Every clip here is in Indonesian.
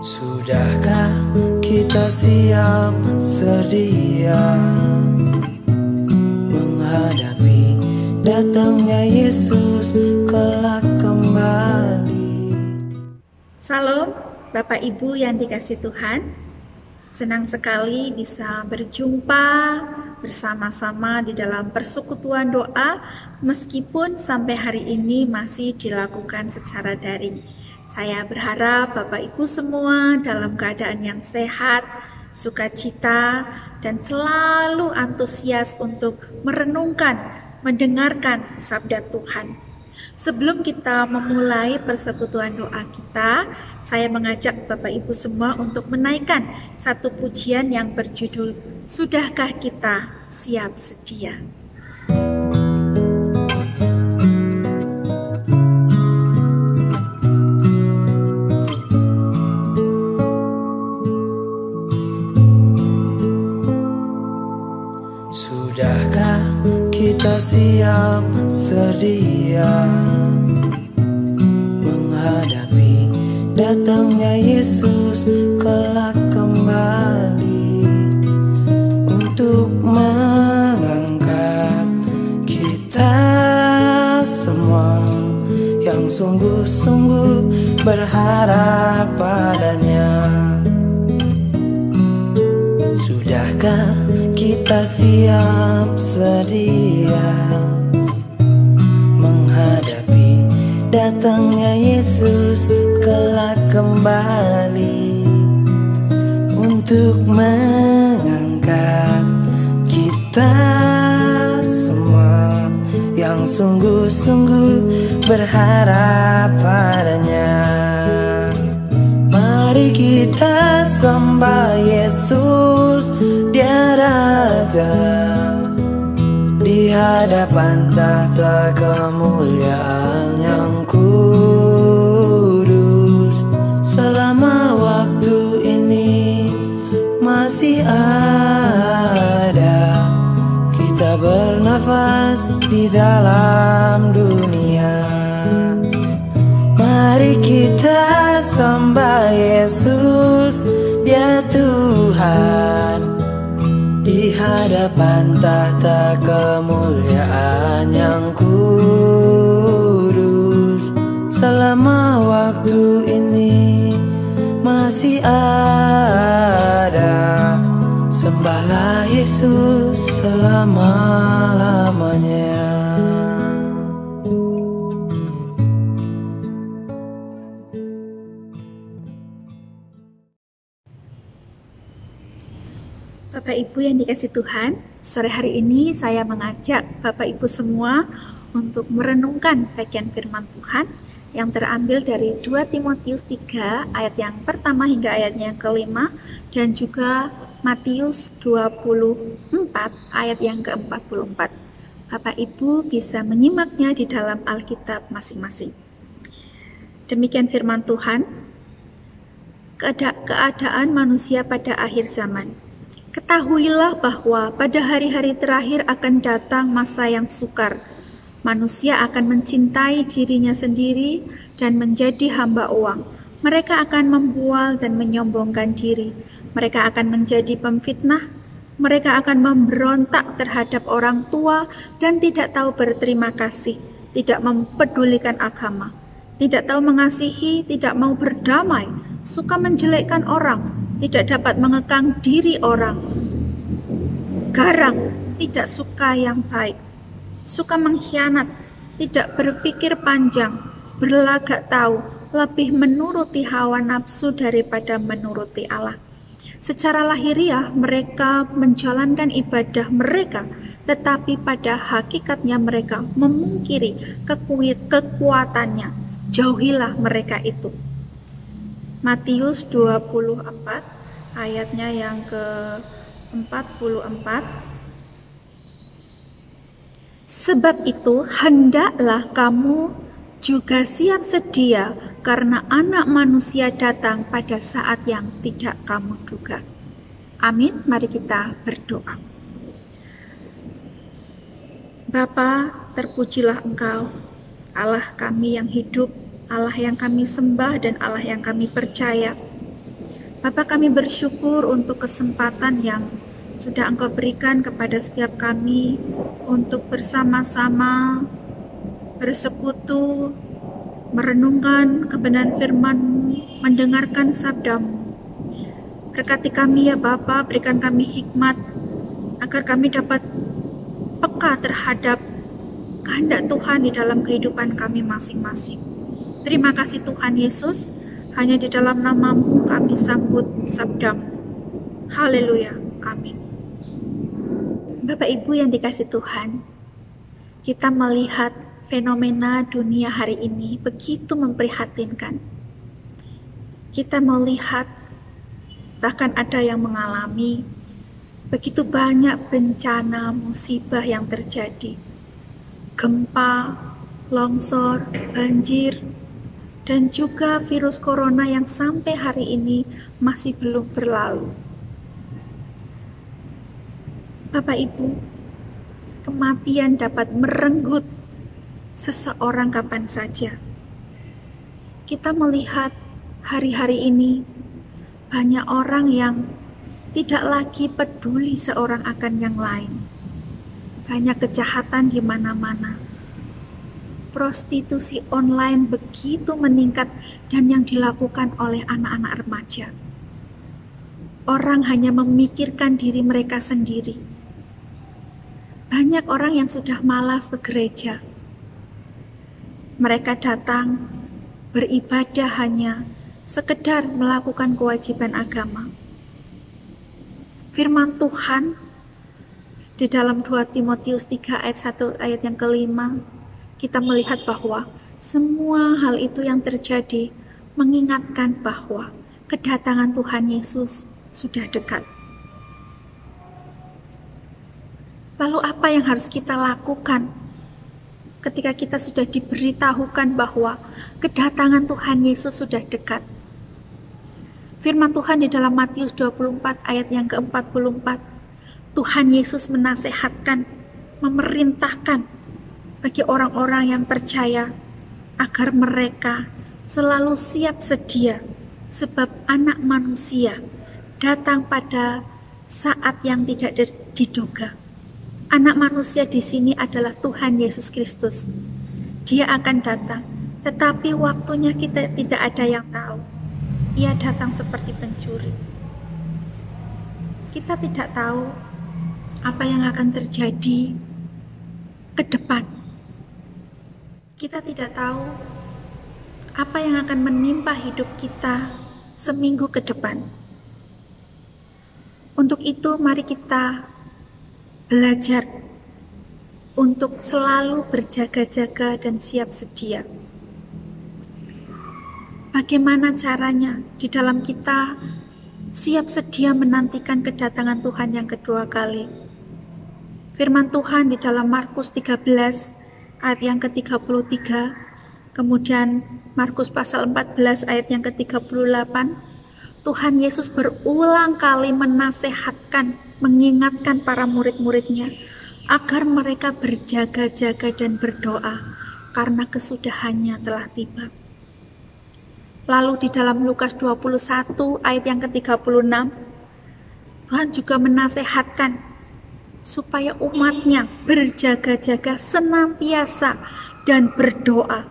Sudahkah kita siap sedia menghadapi datangnya Yesus kelak kembali? Salam Bapak Ibu yang dikasihi Tuhan. Senang sekali bisa berjumpa bersama-sama di dalam persekutuan doa meskipun sampai hari ini masih dilakukan secara daring. Saya berharap Bapak Ibu semua dalam keadaan yang sehat, sukacita, dan selalu antusias untuk merenungkan, mendengarkan sabda Tuhan. Sebelum kita memulai persekutuan doa kita, saya mengajak Bapak Ibu semua untuk menaikkan satu pujian yang berjudul Sudahkah Kita Siap Sedia? Sudahkah kita siap sedia menghadapi datangnya Yesus kelak kembali untuk mengangkat kita semua yang sungguh-sungguh berharap padanya? Sudahkah kita siap sedia menghadapi datangnya Yesus kelak kembali untuk mengangkat kita semua yang sungguh-sungguh berharap padanya? Mari kita sembah Yesus, Dia Raja, di hadapan tahta kemuliaan yang kudus. Selama waktu ini masih ada, kita bernafas di dalam dunia. Mari kita sembah Yesus, Dia Tuhan, di hadapan tahta kemuliaan yang kudus. Selama waktu ini masih ada, sembahlah Yesus selama-lamanya. Bapak Ibu yang dikasihi Tuhan, sore hari ini saya mengajak Bapak Ibu semua untuk merenungkan bagian firman Tuhan yang terambil dari 2 Timotius 3 ayat yang pertama hingga ayatnya yang kelima, dan juga Matius 24 ayat yang ke-44. Bapak Ibu bisa menyimaknya di dalam Alkitab masing-masing. Demikian firman Tuhan, keadaan manusia pada akhir zaman. Ketahuilah bahwa pada hari-hari terakhir akan datang masa yang sukar. Manusia akan mencintai dirinya sendiri dan menjadi hamba uang. Mereka akan membual dan menyombongkan diri. Mereka akan menjadi pemfitnah. Mereka akan memberontak terhadap orang tua dan tidak tahu berterima kasih, tidak mempedulikan agama, tidak tahu mengasihi, tidak mau berdamai, suka menjelekkan orang, tidak dapat mengekang diri orang, garang, tidak suka yang baik, suka mengkhianat, tidak berpikir panjang, berlagak tahu, lebih menuruti hawa nafsu daripada menuruti Allah. Secara lahiriah mereka menjalankan ibadah mereka, tetapi pada hakikatnya mereka memungkiri kekuatannya. Jauhilah mereka itu. Matius 24 ayatnya yang ke-44. Sebab itu hendaklah kamu juga siap sedia, karena Anak Manusia datang pada saat yang tidak kamu duga. Amin. Mari kita berdoa. Bapa, terpujilah Engkau, Allah kami yang hidup, Allah yang kami sembah dan Allah yang kami percaya. Bapa, kami bersyukur untuk kesempatan yang sudah Engkau berikan kepada setiap kami untuk bersama-sama bersekutu, merenungkan kebenaran firman-Mu, mendengarkan sabda-Mu. Berkati kami ya Bapa, berikan kami hikmat agar kami dapat peka terhadap kehendak Tuhan di dalam kehidupan kami masing-masing. Terima kasih Tuhan Yesus, hanya di dalam nama-Mu kami sambut sabda-Mu. Haleluya, amin. Bapak Ibu yang dikasih Tuhan, kita melihat fenomena dunia hari ini begitu memprihatinkan. Kita melihat bahkan ada yang mengalami begitu banyak bencana musibah yang terjadi. Gempa, longsor, banjir, dan juga virus corona yang sampai hari ini masih belum berlalu. Bapak Ibu, kematian dapat merenggut seseorang kapan saja. Kita melihat hari-hari ini banyak orang yang tidak lagi peduli seorang akan yang lain. Banyak kejahatan di mana-mana. Prostitusi online begitu meningkat dan yang dilakukan oleh anak-anak remaja. Orang hanya memikirkan diri mereka sendiri. Banyak orang yang sudah malas ke gereja. Mereka datang beribadah hanya sekedar melakukan kewajiban agama. Firman Tuhan di dalam 2 Timotius 3 ayat 1 ayat yang kelima, kita melihat bahwa semua hal itu yang terjadi mengingatkan bahwa kedatangan Tuhan Yesus sudah dekat. Lalu apa yang harus kita lakukan ketika kita sudah diberitahukan bahwa kedatangan Tuhan Yesus sudah dekat? Firman Tuhan di dalam Matius 24 ayat yang ke-44, Tuhan Yesus menasehatkan, memerintahkan bagi orang-orang yang percaya agar mereka selalu siap sedia, sebab Anak Manusia datang pada saat yang tidak diduga. Anak Manusia di sini adalah Tuhan Yesus Kristus. Dia akan datang, tetapi waktunya kita tidak ada yang tahu. Ia datang seperti pencuri. Kita tidak tahu apa yang akan terjadi ke depan. Kita tidak tahu apa yang akan menimpa hidup kita seminggu ke depan. Untuk itu, mari kita belajar untuk selalu berjaga-jaga dan siap sedia. Bagaimana caranya di dalam kita siap sedia menantikan kedatangan Tuhan yang kedua kali? Firman Tuhan di dalam Markus 13 ayat yang ke-33, kemudian Markus pasal 14 ayat yang ke-38, Tuhan Yesus berulang kali menasehatkan, mengingatkan para murid-muridnya agar mereka berjaga-jaga dan berdoa karena kesudahannya telah tiba. Lalu di dalam Lukas 21 ayat yang ke-36, Tuhan juga menasehatkan supaya umatnya berjaga-jaga senantiasa dan berdoa.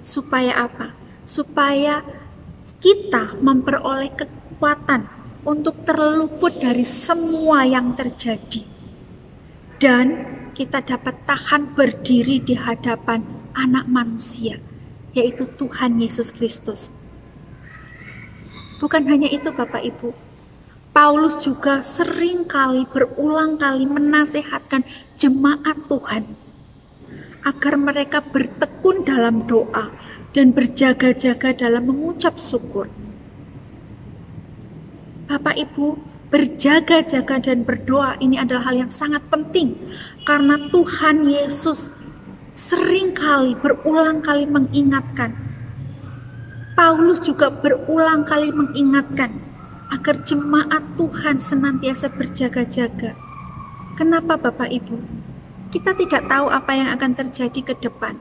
Supaya apa? Supaya kita memperoleh kekuatan untuk terluput dari semua yang terjadi. Dan kita dapat tahan berdiri di hadapan Anak Manusia, yaitu Tuhan Yesus Kristus. Bukan hanya itu Bapak Ibu, Paulus juga sering kali berulang kali menasehatkan jemaat Tuhan agar mereka bertekun dalam doa dan berjaga-jaga dalam mengucap syukur. Bapak Ibu, berjaga-jaga dan berdoa ini adalah hal yang sangat penting karena Tuhan Yesus sering kali berulang kali mengingatkan. Paulus juga berulang kali mengingatkan agar jemaat Tuhan senantiasa berjaga-jaga. Kenapa Bapak Ibu? Kita tidak tahu apa yang akan terjadi ke depan.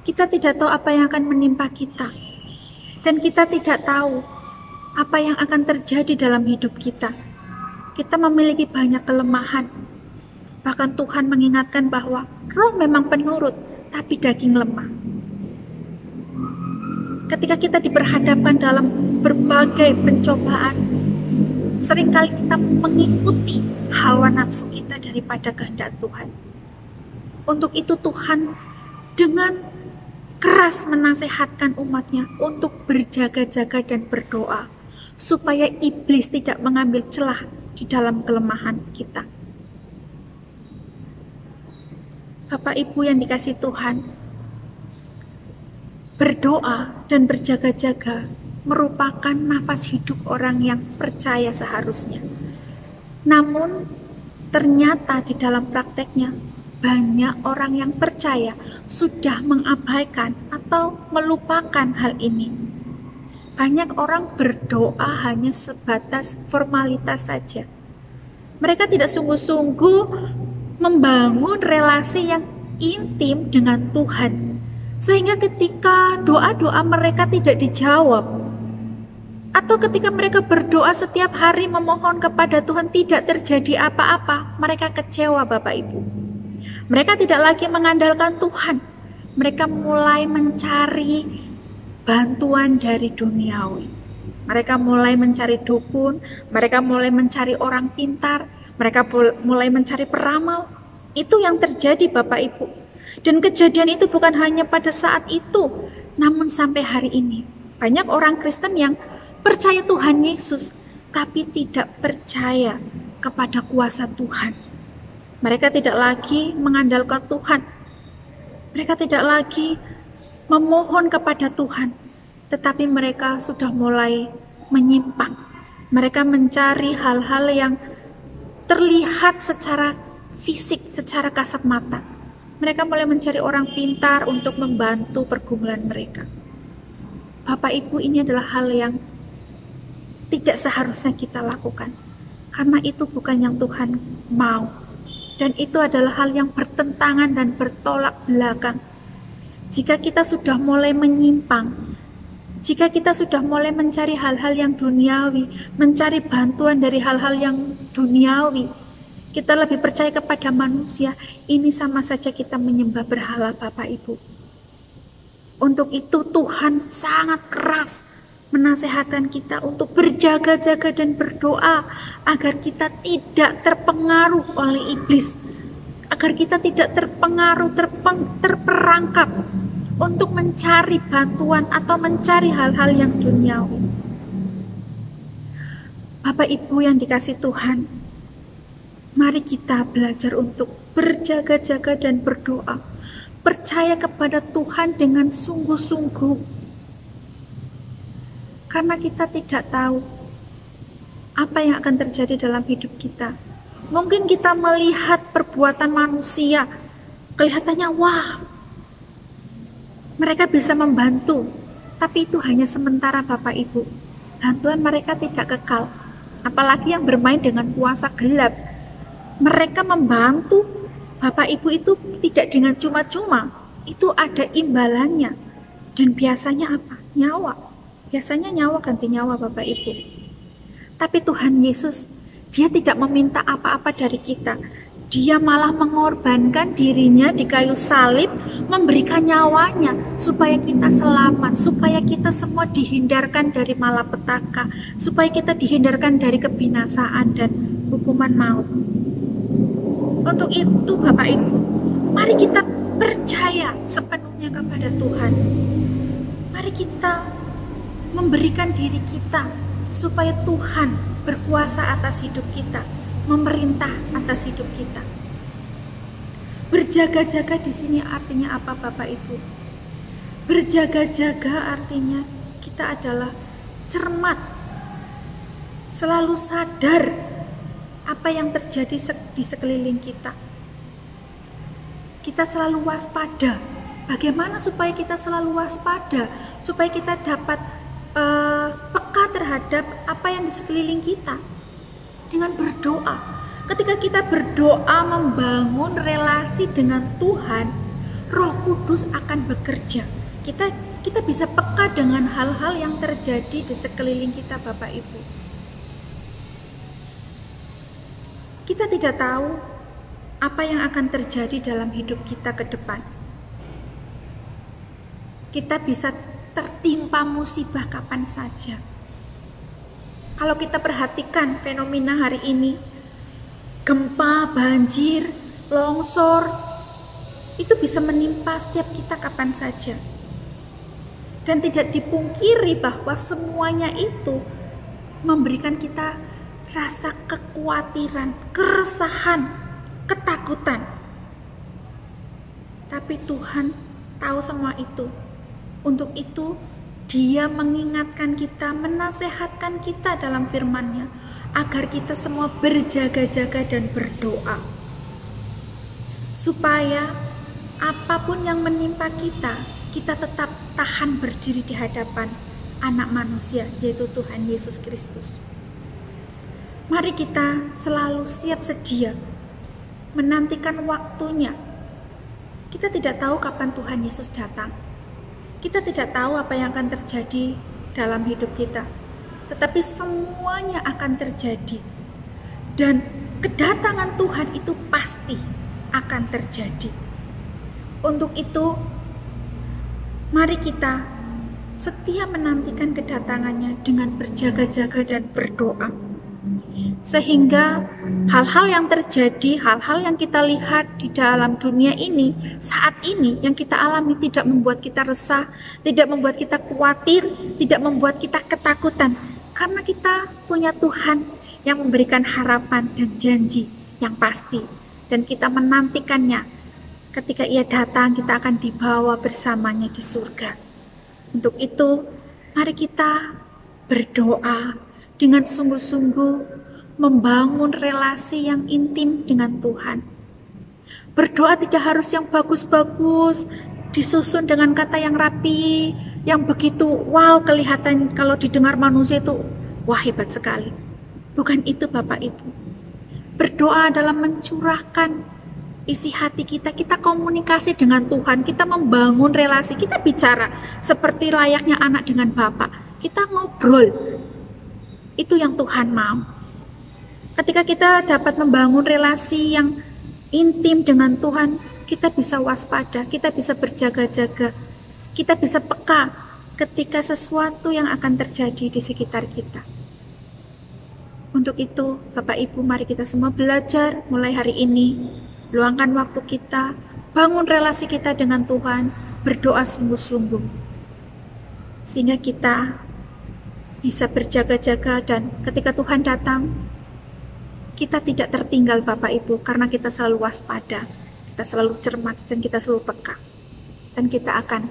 Kita tidak tahu apa yang akan menimpa kita. Dan kita tidak tahu apa yang akan terjadi dalam hidup kita. Kita memiliki banyak kelemahan. Bahkan Tuhan mengingatkan bahwa roh memang penurut, tapi daging lemah. Ketika kita diperhadapkan dalam berbagai pencobaan, seringkali kita mengikuti hawa nafsu kita daripada kehendak Tuhan. Untuk itu Tuhan dengan keras menasehatkan umatnya untuk berjaga-jaga dan berdoa, supaya iblis tidak mengambil celah di dalam kelemahan kita. Bapak Ibu yang dikasihi Tuhan, berdoa dan berjaga-jaga merupakan nafas hidup orang yang percaya seharusnya. Namun ternyata di dalam prakteknya banyak orang yang percaya sudah mengabaikan atau melupakan hal ini. Banyak orang berdoa hanya sebatas formalitas saja. Mereka tidak sungguh-sungguh membangun relasi yang intim dengan Tuhan. Sehingga ketika doa-doa mereka tidak dijawab, atau ketika mereka berdoa setiap hari memohon kepada Tuhan tidak terjadi apa-apa, mereka kecewa Bapak Ibu. Mereka tidak lagi mengandalkan Tuhan. Mereka mulai mencari bantuan dari duniawi. Mereka mulai mencari dukun, mereka mulai mencari orang pintar, mereka mulai mencari peramal. Itu yang terjadi Bapak Ibu. Dan kejadian itu bukan hanya pada saat itu, namun sampai hari ini. Banyak orang Kristen yang percaya Tuhan Yesus, tapi tidak percaya kepada kuasa Tuhan. Mereka tidak lagi mengandalkan Tuhan. Mereka tidak lagi memohon kepada Tuhan, tetapi mereka sudah mulai menyimpang. Mereka mencari hal-hal yang terlihat secara fisik, secara kasat mata. Mereka mulai mencari orang pintar untuk membantu pergumulan mereka. Bapak Ibu, ini adalah hal yang tidak seharusnya kita lakukan, karena itu bukan yang Tuhan mau, dan itu adalah hal yang bertentangan dan bertolak belakang. Jika kita sudah mulai menyimpang, jika kita sudah mulai mencari hal-hal yang duniawi, mencari bantuan dari hal-hal yang duniawi, kita lebih percaya kepada manusia, ini sama saja kita menyembah berhala Bapak Ibu. Untuk itu Tuhan sangat keras menasehatkan kita untuk berjaga-jaga dan berdoa agar kita tidak terpengaruh oleh iblis, agar kita tidak terpengaruh, terperangkap untuk mencari bantuan atau mencari hal-hal yang duniawi. Bapak Ibu yang dikasihi Tuhan, mari kita belajar untuk berjaga-jaga dan berdoa, percaya kepada Tuhan dengan sungguh-sungguh. Karena kita tidak tahu apa yang akan terjadi dalam hidup kita. Mungkin kita melihat perbuatan manusia, kelihatannya wah, mereka bisa membantu, tapi itu hanya sementara Bapak Ibu. Bantuan mereka tidak kekal, apalagi yang bermain dengan kuasa gelap. Mereka membantu Bapak Ibu itu tidak dengan cuma-cuma, itu ada imbalannya. Dan biasanya apa? Nyawa. Biasanya nyawa ganti nyawa Bapak Ibu. Tapi Tuhan Yesus, Dia tidak meminta apa-apa dari kita. Dia malah mengorbankan dirinya di kayu salib, memberikan nyawanya supaya kita selamat, supaya kita semua dihindarkan dari malapetaka, supaya kita dihindarkan dari kebinasaan dan hukuman maut. Untuk itu Bapak Ibu, mari kita percaya sepenuhnya kepada Tuhan. Mari kita memberikan diri kita supaya Tuhan berkuasa atas hidup kita, memerintah atas hidup kita. Berjaga-jaga di sini artinya apa Bapak Ibu? Berjaga-jaga artinya kita adalah cermat, selalu sadar apa yang terjadi di sekeliling kita. Kita selalu waspada. Bagaimana supaya kita selalu waspada? Supaya kita dapat peka terhadap apa yang di sekeliling kita dengan berdoa. Ketika kita berdoa membangun relasi dengan Tuhan, Roh Kudus akan bekerja. Kita bisa peka dengan hal-hal yang terjadi di sekeliling kita, Bapak Ibu. Kita tidak tahu apa yang akan terjadi dalam hidup kita ke depan. Kita bisa tertimpa musibah kapan saja. Kalau kita perhatikan fenomena hari ini, gempa, banjir, longsor, itu bisa menimpa setiap kita kapan saja. Dan tidak dipungkiri bahwa semuanya itu memberikan kita rasa kekhawatiran, keresahan, ketakutan. Tapi Tuhan tahu semua itu. Untuk itu, Dia mengingatkan kita, menasehatkan kita dalam firman-Nya, agar kita semua berjaga-jaga dan berdoa. Supaya apapun yang menimpa kita, kita tetap tahan berdiri di hadapan Anak Manusia, yaitu Tuhan Yesus Kristus. Mari kita selalu siap sedia, menantikan waktunya. Kita tidak tahu kapan Tuhan Yesus datang. Kita tidak tahu apa yang akan terjadi dalam hidup kita. Tetapi semuanya akan terjadi. Dan kedatangan Tuhan itu pasti akan terjadi. Untuk itu, mari kita setia menantikan kedatangannya dengan berjaga-jaga dan berdoa. Sehingga hal-hal yang terjadi, hal-hal yang kita lihat di dalam dunia ini, saat ini yang kita alami tidak membuat kita resah, tidak membuat kita khawatir, tidak membuat kita ketakutan. Karena kita punya Tuhan yang memberikan harapan dan janji yang pasti. Dan kita menantikannya. Ketika Ia datang, kita akan dibawa bersamanya di surga. Untuk itu, mari kita berdoa dengan sungguh-sungguh, membangun relasi yang intim dengan Tuhan. Berdoa tidak harus yang bagus-bagus, disusun dengan kata yang rapi, yang begitu wow kelihatan kalau didengar manusia itu wah hebat sekali. Bukan itu Bapak Ibu. Berdoa adalah mencurahkan isi hati kita, kita komunikasi dengan Tuhan, kita membangun relasi, kita bicara seperti layaknya anak dengan bapak, kita ngobrol. Itu yang Tuhan mau. Ketika kita dapat membangun relasi yang intim dengan Tuhan, kita bisa waspada, kita bisa berjaga-jaga, kita bisa peka ketika sesuatu yang akan terjadi di sekitar kita. Untuk itu, Bapak Ibu, mari kita semua belajar mulai hari ini, luangkan waktu kita, bangun relasi kita dengan Tuhan, berdoa sungguh-sungguh, sehingga kita bisa berjaga-jaga dan ketika Tuhan datang, kita tidak tertinggal Bapak Ibu, karena kita selalu waspada, kita selalu cermat, dan kita selalu peka. Dan kita akan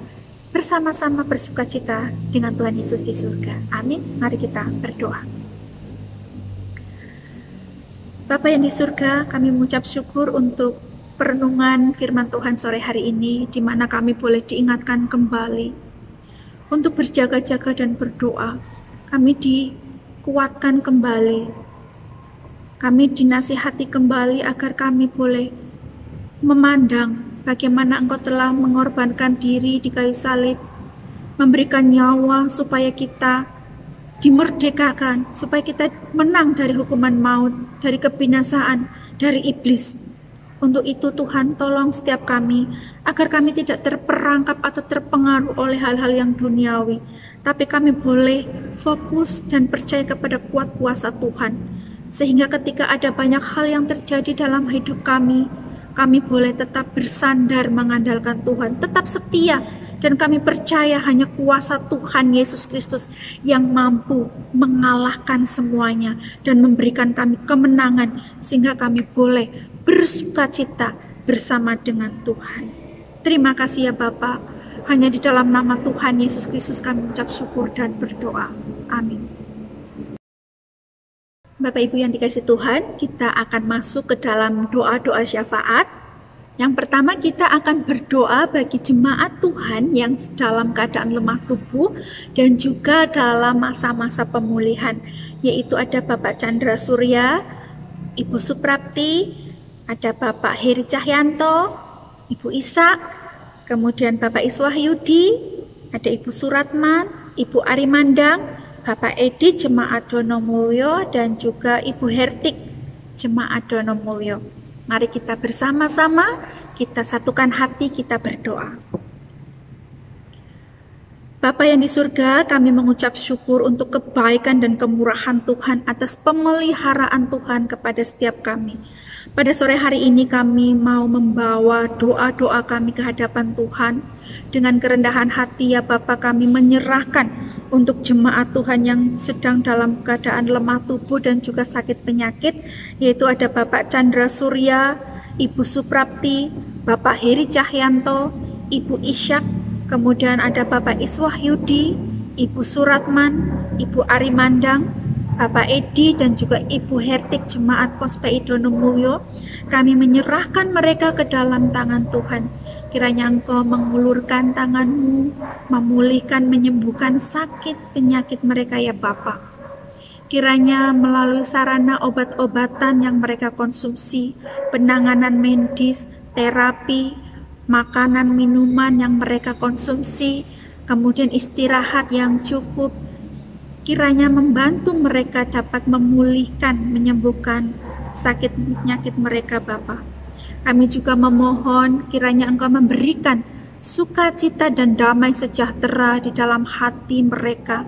bersama-sama bersukacita dengan Tuhan Yesus di surga. Amin. Mari kita berdoa. Bapa yang di surga, kami mengucap syukur untuk perenungan firman Tuhan sore hari ini, di mana kami boleh diingatkan kembali untuk berjaga-jaga dan berdoa. Kami dikuatkan kembali. Kami dinasihati kembali agar kami boleh memandang bagaimana Engkau telah mengorbankan diri di kayu salib, memberikan nyawa supaya kita dimerdekakan, supaya kita menang dari hukuman maut, dari kebinasaan, dari iblis. Untuk itu Tuhan, tolong setiap kami, agar kami tidak terperangkap atau terpengaruh oleh hal-hal yang duniawi, tapi kami boleh fokus dan percaya kepada kuat kuasa Tuhan. Sehingga ketika ada banyak hal yang terjadi dalam hidup kami boleh tetap bersandar mengandalkan Tuhan, tetap setia, dan kami percaya hanya kuasa Tuhan Yesus Kristus yang mampu mengalahkan semuanya dan memberikan kami kemenangan, sehingga kami boleh bersukacita bersama dengan Tuhan. Terima kasih ya Bapa, hanya di dalam nama Tuhan Yesus Kristus kami ucap syukur dan berdoa. Amin. Bapak Ibu yang dikasihi Tuhan, kita akan masuk ke dalam doa-doa syafaat. Yang pertama, kita akan berdoa bagi jemaat Tuhan yang dalam keadaan lemah tubuh dan juga dalam masa-masa pemulihan, yaitu ada Bapak Chandra Surya, Ibu Suprapti, ada Bapak Heri Cahyanto, Ibu Isa, kemudian Bapak Iswahyudi, Ada Ibu Suratman, Ibu Arimandang, Bapak Edi Jemaat Donomulyo, dan juga Ibu Hertik Jemaat Donomulyo. Mari kita bersama-sama, kita satukan hati, kita berdoa. Bapa yang di surga, kami mengucap syukur untuk kebaikan dan kemurahan Tuhan atas pemeliharaan Tuhan kepada setiap kami. Pada sore hari ini kami mau membawa doa-doa kami ke hadapan Tuhan. Dengan kerendahan hati ya Bapa, kami menyerahkan untuk jemaat Tuhan yang sedang dalam keadaan lemah tubuh dan juga sakit penyakit, yaitu ada Bapak Chandra Surya, Ibu Suprapti, Bapak Heri Cahyanto, Ibu Isyak, kemudian ada Bapak Iswahyudi, Ibu Suratman, Ibu Arimandang, Bapak Edi, dan juga Ibu Hertik Jemaat POSPI Donomulyo. Kami menyerahkan mereka ke dalam tangan Tuhan. Kiranya Engkau mengulurkan tangan-Mu, memulihkan, menyembuhkan sakit penyakit mereka ya Bapa. Kiranya melalui sarana obat-obatan yang mereka konsumsi, penanganan medis, terapi, makanan, minuman yang mereka konsumsi, kemudian istirahat yang cukup, kiranya membantu mereka dapat memulihkan, menyembuhkan sakit penyakit mereka Bapa. Kami juga memohon kiranya Engkau memberikan sukacita dan damai sejahtera di dalam hati mereka,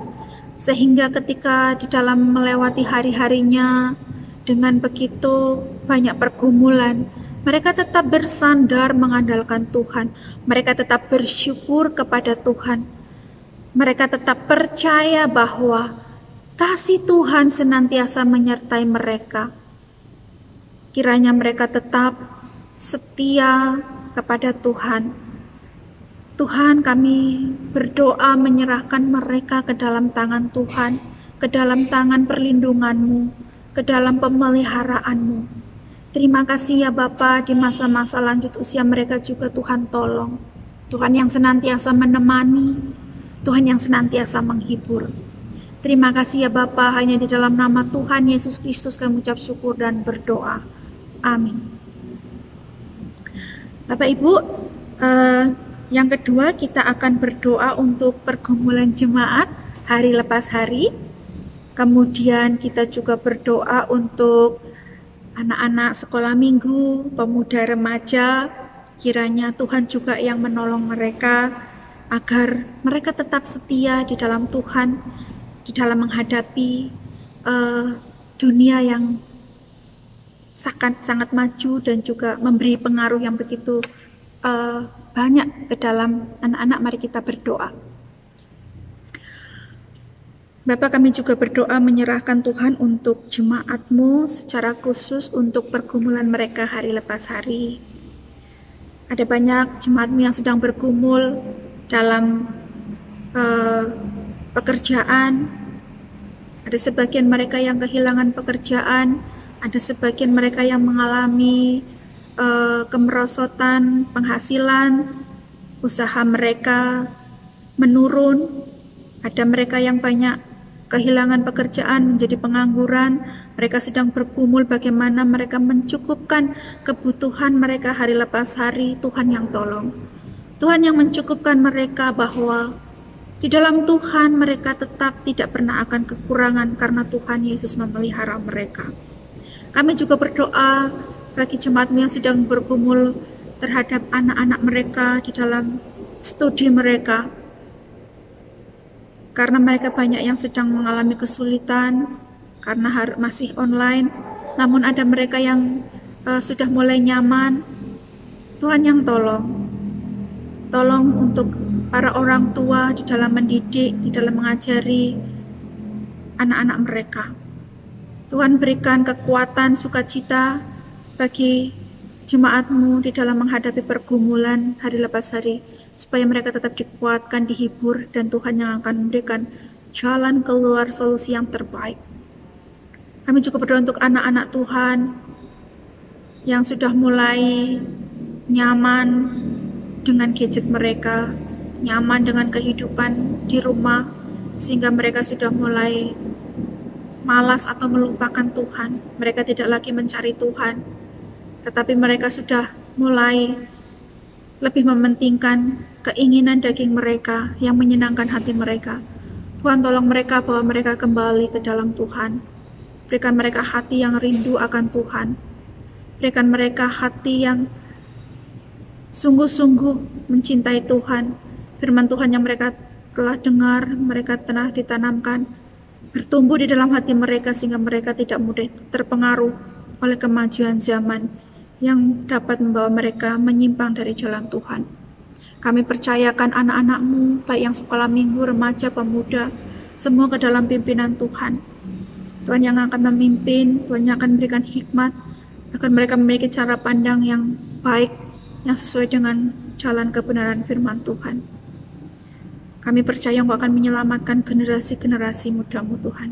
sehingga ketika di dalam melewati hari-harinya dengan begitu banyak pergumulan, mereka tetap bersandar mengandalkan Tuhan. Mereka tetap bersyukur kepada Tuhan. Mereka tetap percaya bahwa kasih Tuhan senantiasa menyertai mereka. Kiranya mereka tetap setia kepada Tuhan. Tuhan, kami berdoa menyerahkan mereka ke dalam tangan Tuhan, ke dalam tangan perlindungan-Mu, ke dalam pemeliharaan-Mu. Terima kasih ya Bapa, di masa-masa lanjut usia mereka juga Tuhan tolong. Tuhan yang senantiasa menemani, Tuhan yang senantiasa menghibur. Terima kasih ya Bapa, hanya di dalam nama Tuhan Yesus Kristus kami ucap syukur dan berdoa. Amin. Bapak Ibu, yang kedua kita akan berdoa untuk pergumulan jemaat hari lepas hari. Kemudian kita juga berdoa untuk anak-anak sekolah minggu, pemuda remaja, kiranya Tuhan juga yang menolong mereka agar mereka tetap setia di dalam Tuhan, di dalam menghadapi dunia yang sangat maju dan juga memberi pengaruh yang begitu banyak ke dalam anak-anak. Mari kita berdoa. Bapak, kami juga berdoa menyerahkan Tuhan untuk jemaat-Mu secara khusus untuk pergumulan mereka hari lepas hari. Ada banyak jemaat-Mu yang sedang bergumul dalam pekerjaan. Ada sebagian mereka yang kehilangan pekerjaan, ada sebagian mereka yang mengalami kemerosotan penghasilan, usaha mereka menurun, ada mereka yang banyak kehilangan pekerjaan, menjadi pengangguran. Mereka sedang bergumul bagaimana mereka mencukupkan kebutuhan mereka hari lepas hari. Tuhan yang tolong, Tuhan yang mencukupkan mereka, bahwa di dalam Tuhan mereka tetap tidak pernah akan kekurangan karena Tuhan Yesus memelihara mereka. Kami juga berdoa bagi jemaat-Mu yang sedang bergumul terhadap anak-anak mereka di dalam studi mereka, karena mereka banyak yang sedang mengalami kesulitan karena masih online, namun ada mereka yang sudah mulai nyaman. Tuhan yang tolong untuk para orang tua di dalam mendidik, di dalam mengajari anak-anak mereka. Tuhan berikan kekuatan, sukacita bagi jemaat-Mu di dalam menghadapi pergumulan hari lepas hari, supaya mereka tetap dikuatkan, dihibur, dan Tuhan yang akan memberikan jalan keluar, solusi yang terbaik. Kami juga berdoa untuk anak-anak Tuhan yang sudah mulai nyaman dengan gadget mereka, nyaman dengan kehidupan di rumah, sehingga mereka sudah mulai malas atau melupakan Tuhan. Mereka tidak lagi mencari Tuhan, tetapi mereka sudah mulai lebih mementingkan keinginan daging mereka yang menyenangkan hati mereka. Tuhan, tolong mereka bahwa mereka kembali ke dalam Tuhan. Berikan mereka hati yang rindu akan Tuhan. Berikan mereka hati yang sungguh-sungguh mencintai Tuhan. Firman Tuhan yang mereka telah dengar, mereka telah ditanamkan, bertumbuh di dalam hati mereka sehingga mereka tidak mudah terpengaruh oleh kemajuan zaman yang dapat membawa mereka menyimpang dari jalan Tuhan. Kami percayakan anak-anak-Mu, baik yang sekolah minggu, remaja, pemuda, semua ke dalam pimpinan Tuhan. Tuhan yang akan memimpin, Tuhan yang akan memberikan hikmat, agar mereka memiliki cara pandang yang baik, yang sesuai dengan jalan kebenaran firman Tuhan. Kami percaya Engkau akan menyelamatkan generasi-generasi muda-Mu, Tuhan.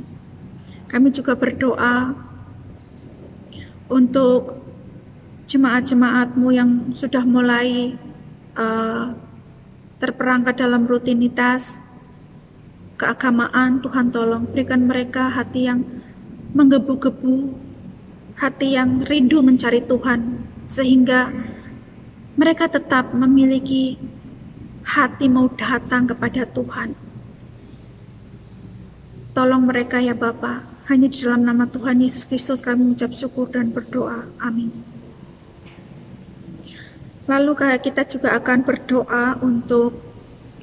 Kami juga berdoa untuk jemaat-jemaat-Mu yang sudah mulai terperangkap dalam rutinitas keagamaan. Tuhan, tolong berikan mereka hati yang menggebu-gebu, hati yang rindu mencari Tuhan, sehingga mereka tetap memiliki hati mau datang kepada Tuhan. Tolong mereka ya Bapa, hanya di dalam nama Tuhan Yesus Kristus kami mengucap syukur dan berdoa. Amin. Lalu kita juga akan berdoa untuk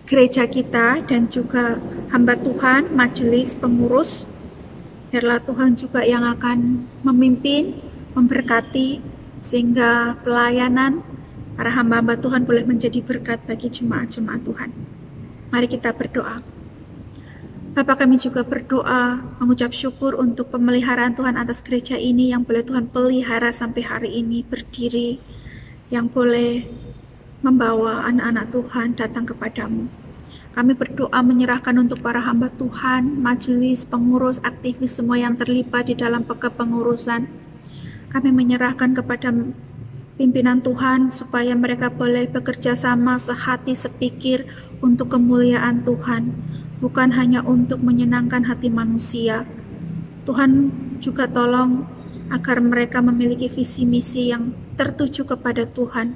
gereja kita dan juga hamba Tuhan, majelis pengurus. Biarlah Tuhan juga yang akan memimpin, memberkati, sehingga pelayanan para hamba-hamba Tuhan boleh menjadi berkat bagi jemaat-jemaat Tuhan. Mari kita berdoa. Bapa, kami juga berdoa, mengucap syukur untuk pemeliharaan Tuhan atas gereja ini yang boleh Tuhan pelihara sampai hari ini berdiri, yang boleh membawa anak-anak Tuhan datang kepadamu. Kami berdoa menyerahkan untuk para hamba Tuhan, majelis, pengurus, aktivis, semua yang terlibat di dalam kepengurusan. Kami menyerahkan kepada pimpinan Tuhan supaya mereka boleh bekerja sama sehati sepikir untuk kemuliaan Tuhan, bukan hanya untuk menyenangkan hati manusia. Tuhan juga tolong agar mereka memiliki visi misi yang tertuju kepada Tuhan,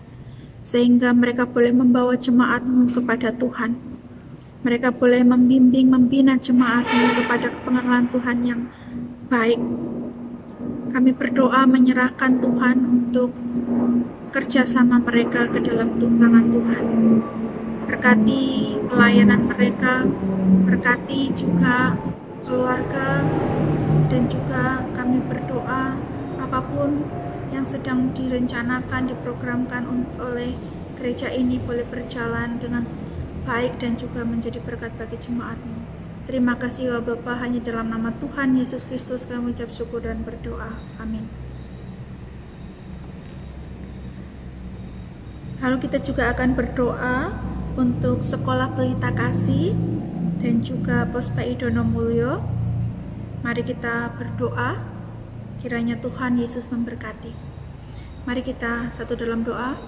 sehingga mereka boleh membawa jemaat-Mu kepada Tuhan. Mereka boleh membimbing, membina jemaat-Mu kepada pengenalan Tuhan yang baik. Kami berdoa menyerahkan Tuhan untuk kerjasama mereka ke dalam tangan Tuhan. Berkati pelayanan mereka, berkati juga keluarga, dan juga kami berdoa apapun yang sedang direncanakan, diprogramkan oleh gereja ini boleh berjalan dengan baik dan juga menjadi berkat bagi jemaat-Mu. Terima kasih ya Bapa, hanya dalam nama Tuhan Yesus Kristus kami ucap syukur dan berdoa. Amin. Lalu kita juga akan berdoa untuk Sekolah Pelita Kasih dan juga Pospa Idono Mulyo. Mari kita berdoa, kiranya Tuhan Yesus memberkati. Mari kita satu dalam doa.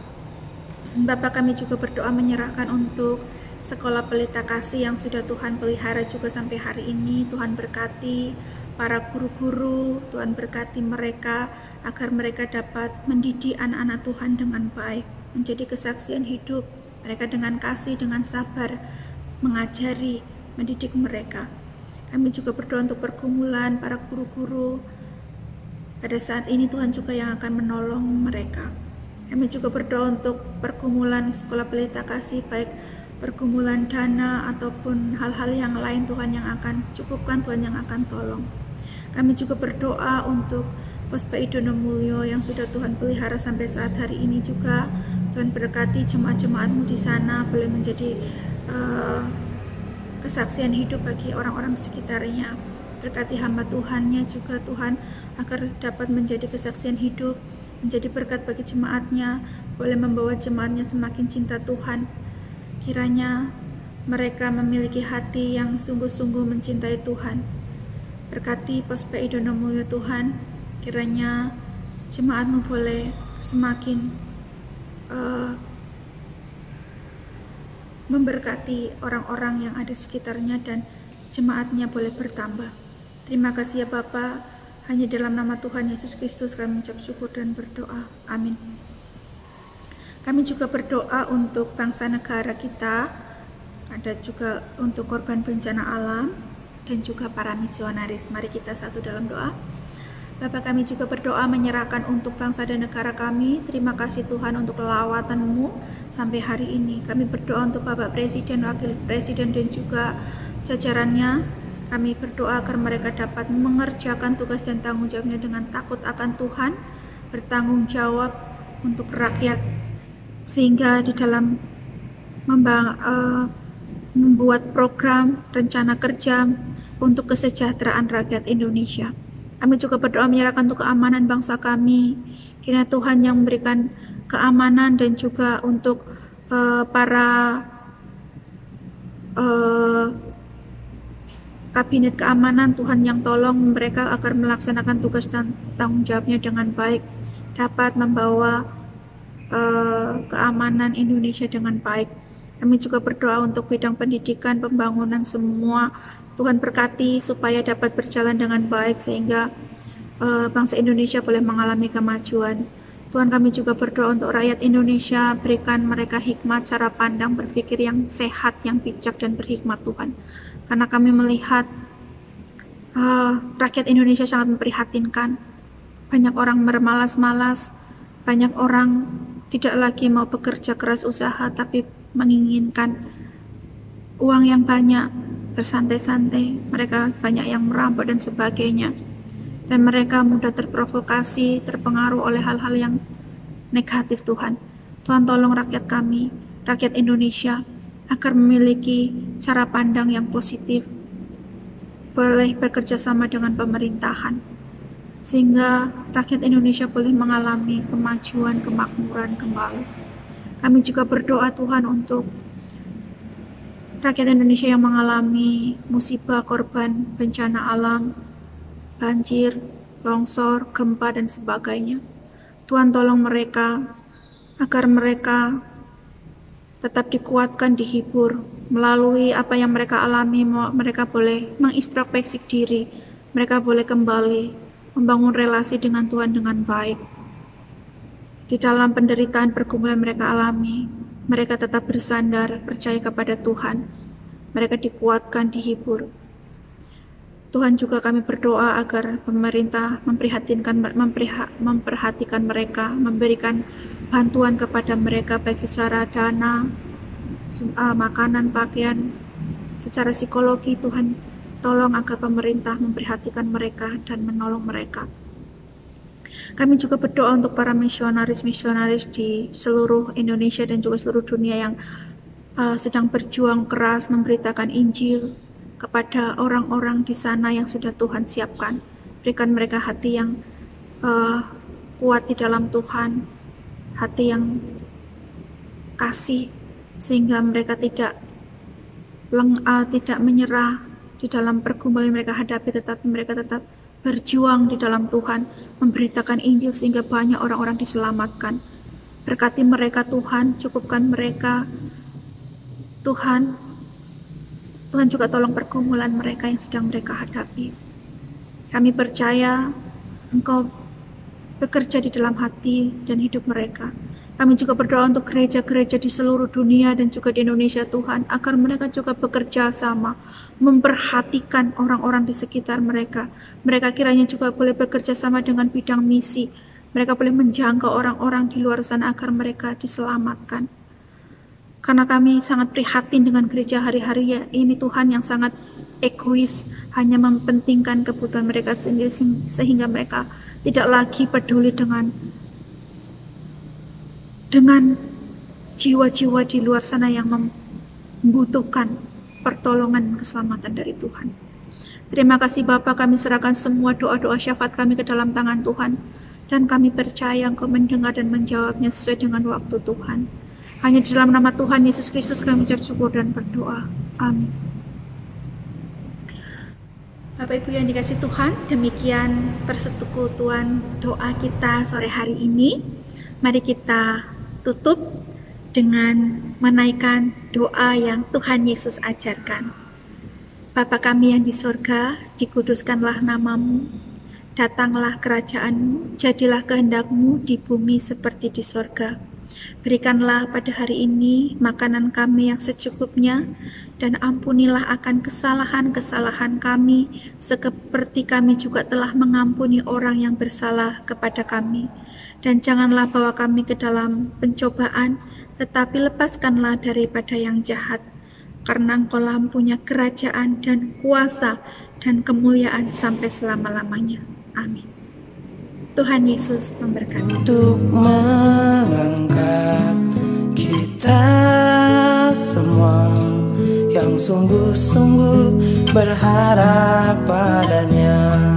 Bapa, kami juga berdoa menyerahkan untuk Sekolah Pelita Kasih yang sudah Tuhan pelihara juga sampai hari ini. Tuhan berkati para guru-guru, Tuhan berkati mereka agar mereka dapat mendidik anak-anak Tuhan dengan baik, menjadi kesaksian hidup mereka dengan kasih, dengan sabar, mengajari, mendidik mereka. Kami juga berdoa untuk pergumulan para guru-guru. Pada saat ini Tuhan juga yang akan menolong mereka. Kami juga berdoa untuk pergumulan Sekolah Pelita Kasih, baik pergumulan dana ataupun hal-hal yang lain, Tuhan yang akan cukupkan, Tuhan yang akan tolong. Kami juga berdoa untuk Pospa Idono Mulyo yang sudah Tuhan pelihara sampai saat hari ini juga. Tuhan berkati jemaat-jemaat-Mu di sana boleh menjadi kesaksian hidup bagi orang-orang sekitarnya. Berkati hamba Tuhannya juga Tuhan agar dapat menjadi kesaksian hidup, menjadi berkat bagi jemaatnya, boleh membawa jemaatnya semakin cinta Tuhan. Kiranya mereka memiliki hati yang sungguh-sungguh mencintai Tuhan. Berkati Pospa Idono Mulyo Tuhan, kiranya jemaat-Mu boleh semakin memberkati orang-orang yang ada di sekitarnya dan jemaatnya boleh bertambah. Terima kasih ya Bapa, hanya dalam nama Tuhan Yesus Kristus kami mengucap syukur dan berdoa. Amin. Kami juga berdoa untuk bangsa negara kita, ada juga untuk korban bencana alam, dan juga para misionaris. Mari kita satu dalam doa. Bapa, kami juga berdoa menyerahkan untuk bangsa dan negara kami. Terima kasih Tuhan untuk lawatan-Mu sampai hari ini. Kami berdoa untuk Bapak Presiden, Wakil Presiden, dan juga jajarannya. Kami berdoa agar mereka dapat mengerjakan tugas dan tanggung jawabnya dengan takut akan Tuhan, bertanggung jawab untuk rakyat, sehingga di dalam membuat program, rencana kerja untuk kesejahteraan rakyat Indonesia. Kami juga berdoa menyerahkan untuk keamanan bangsa kami. Kiranya Tuhan yang memberikan keamanan dan juga untuk para kabinet keamanan, Tuhan yang tolong mereka agar melaksanakan tugas dan tanggung jawabnya dengan baik, dapat membawa keamanan Indonesia dengan baik. Kami juga berdoa untuk bidang pendidikan, pembangunan semua. Tuhan berkati supaya dapat berjalan dengan baik sehingga bangsa Indonesia boleh mengalami kemajuan. Tuhan, kami juga berdoa untuk rakyat Indonesia, berikan mereka hikmat, cara pandang, berpikir yang sehat, yang bijak dan berhikmat Tuhan. Karena kami melihat rakyat Indonesia sangat memprihatinkan. Banyak orang bermalas-malas, banyak orang tidak lagi mau bekerja keras usaha, tapi menginginkan uang yang banyak, bersantai-santai. Mereka banyak yang merampok dan sebagainya, dan mereka mudah terprovokasi, terpengaruh oleh hal-hal yang negatif. Tuhan tolong rakyat kami, rakyat Indonesia, agar memiliki cara pandang yang positif, boleh bekerja sama dengan pemerintahan, sehingga rakyat Indonesia boleh mengalami kemajuan, kemakmuran kembali. Kami juga berdoa Tuhan untuk rakyat Indonesia yang mengalami musibah, korban bencana alam, banjir, longsor, gempa, dan sebagainya. Tuhan tolong mereka agar mereka tetap dikuatkan, dihibur. Melalui apa yang mereka alami, mereka boleh mengintrospeksi diri, mereka boleh kembali membangun relasi dengan Tuhan dengan baik. Di dalam penderitaan pergumulan mereka alami, mereka tetap bersandar, percaya kepada Tuhan. Mereka dikuatkan, dihibur. Tuhan, juga kami berdoa agar pemerintah memperhatikan mereka, memberikan bantuan kepada mereka baik secara dana, makanan, pakaian, secara psikologi. Tuhan, tolong agar pemerintah memperhatikan mereka dan menolong mereka. Kami juga berdoa untuk para misionaris di seluruh Indonesia dan juga seluruh dunia yang sedang berjuang keras memberitakan Injil kepada orang-orang di sana yang sudah Tuhan siapkan. Berikan mereka hati yang kuat di dalam Tuhan, hati yang kasih, sehingga mereka tidak menyerah di dalam pergumulan yang mereka hadapi, tetapi mereka tetap berjuang di dalam Tuhan, memberitakan Injil sehingga banyak orang-orang diselamatkan. Berkati mereka Tuhan, cukupkan mereka Tuhan. Tuhan juga tolong pergumulan mereka yang sedang mereka hadapi. Kami percaya Engkau bekerja di dalam hati dan hidup mereka. Kami juga berdoa untuk gereja-gereja di seluruh dunia dan juga di Indonesia Tuhan, agar mereka juga bekerja sama, memperhatikan orang-orang di sekitar mereka. Mereka kiranya juga boleh bekerja sama dengan bidang misi. Mereka boleh menjangkau orang-orang di luar sana agar mereka diselamatkan. Karena kami sangat prihatin dengan gereja hari-hari ini Tuhan, yang sangat egois, hanya mementingkan kebutuhan mereka sendiri, sehingga mereka tidak lagi peduli dengan jiwa-jiwa di luar sana yang membutuhkan pertolongan keselamatan dari Tuhan. Terima kasih Bapa, kami serahkan semua doa-doa syafaat kami ke dalam tangan Tuhan, dan kami percaya Engkau mendengar dan menjawabnya sesuai dengan waktu Tuhan. Hanya di dalam nama Tuhan Yesus Kristus kami mengucap syukur dan berdoa. Amin. Bapak Ibu yang dikasihi Tuhan, demikian persekutuan doa kita sore hari ini. Mari kita tutup dengan menaikkan doa yang Tuhan Yesus ajarkan. Bapa kami yang di surga, dikuduskanlah namamu, datanglah kerajaanmu, jadilah kehendak-Mu di bumi seperti di surga. Berikanlah pada hari ini makanan kami yang secukupnya, dan ampunilah akan kesalahan-kesalahan kami, seperti kami juga telah mengampuni orang yang bersalah kepada kami. Dan janganlah bawa kami ke dalam pencobaan, tetapi lepaskanlah daripada yang jahat. Karena Engkau-lah punya kerajaan dan kuasa dan kemuliaan sampai selama-lamanya. Amin. Tuhan Yesus memberkati. Untuk mengangkat kita semua yang sungguh-sungguh berharap padanya.